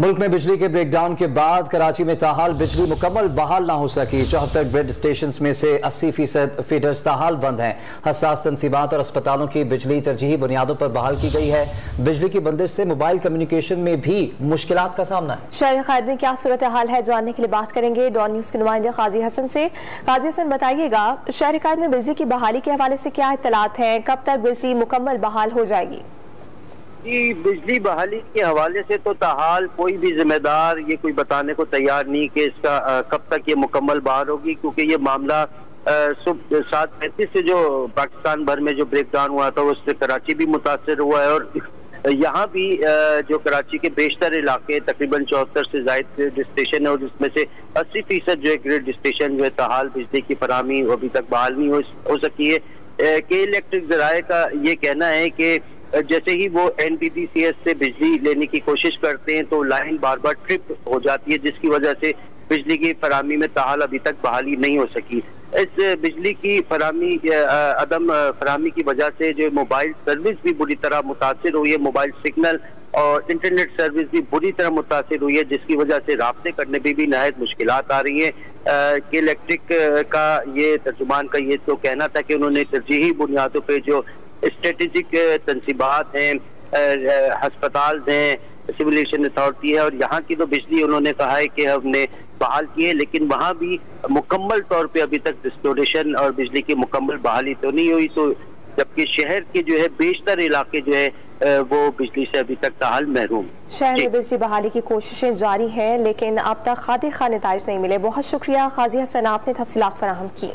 मुल्क में बिजली के ब्रेकडाउन के बाद कराची में ताहाल बिजली मुकम्मल बहाल ना हो सकी। 74 ग्रिड स्टेशन में से 80% फीडर्स ताहाल बंद हैं। हसास तंसीबात और अस्पतालों की बिजली तरजीही बुनियादों पर बहाल की गई है। बिजली की बंदिश से मोबाइल कम्युनिकेशन में भी मुश्किलात का सामना है। शहर खैर में क्या सूरत हाल है जानने के लिए बात करेंगे डॉन न्यूज के नुमाइंदे काजी हसन से। काजी हसन बताइएगा, शहर खैर में बिजली की बहाली के हवाले से क्या इत्तलात हैं, कब तक बिजली मुकम्मल बहाल हो जाएगी? जी, बिजली बहाली के हवाले से तो ताहाल कोई भी जिम्मेदार ये कोई बताने को तैयार नहीं कि इसका कब तक ये मुकम्मल बहाल होगी, क्योंकि ये मामला सुबह 7:35 से जो पाकिस्तान भर में जो ब्रेकडाउन हुआ था उससे कराची भी मुतासर हुआ है। और यहाँ भी जो कराची के बेशतर इलाके तकरीबन 74 से जायद ग्रिड स्टेशन है और जिसमें से 80% जो है ग्रिड स्टेशन जो है ताहाल बिजली की फराहमी अभी तक बहाल नहीं हो सकी है। के इलेक्ट्रिक जराये का ये कहना है कि जैसे ही वो NPPCS से बिजली लेने की कोशिश करते हैं तो लाइन बार बार ट्रिप हो जाती है, जिसकी वजह से बिजली की फराहमी में ताहाल अभी तक बहाली नहीं हो सकी। इस बिजली की फराहमी अदम फराहमी की वजह से जो मोबाइल सर्विस भी बुरी तरह मुतासिर हुई है। मोबाइल सिग्नल और इंटरनेट सर्विस भी बुरी तरह मुतासिर हुई है, जिसकी वजह से राब्ते करने में भी नहायत मुश्किलात आ रही है। के इलेक्ट्रिक का ये तर्जुमान का ये तो कहना था कि उन्होंने तरजीही बुनियादों पर जो स्ट्रेटेजिक तंसीबात हैं, हस्पताल हैं, सिविल अथॉरिटी है और यहाँ की तो बिजली उन्होंने कहा है कि हमने बहाल की है, लेकिन वहाँ भी मुकम्मल तौर पे अभी तक रिस्टोरेशन और बिजली की मुकम्मल बहाली तो नहीं हुई। तो जबकि शहर के जो है बेशतर इलाके जो है वो बिजली से अभी तक ताहाल महरूम। शहर में बिजली बहाली की कोशिशें जारी हैं, लेकिन अब तक खातिर खा नताइज नहीं मिले। बहुत शुक्रिया काजी हसन, आपने तफसीलात फराहम की।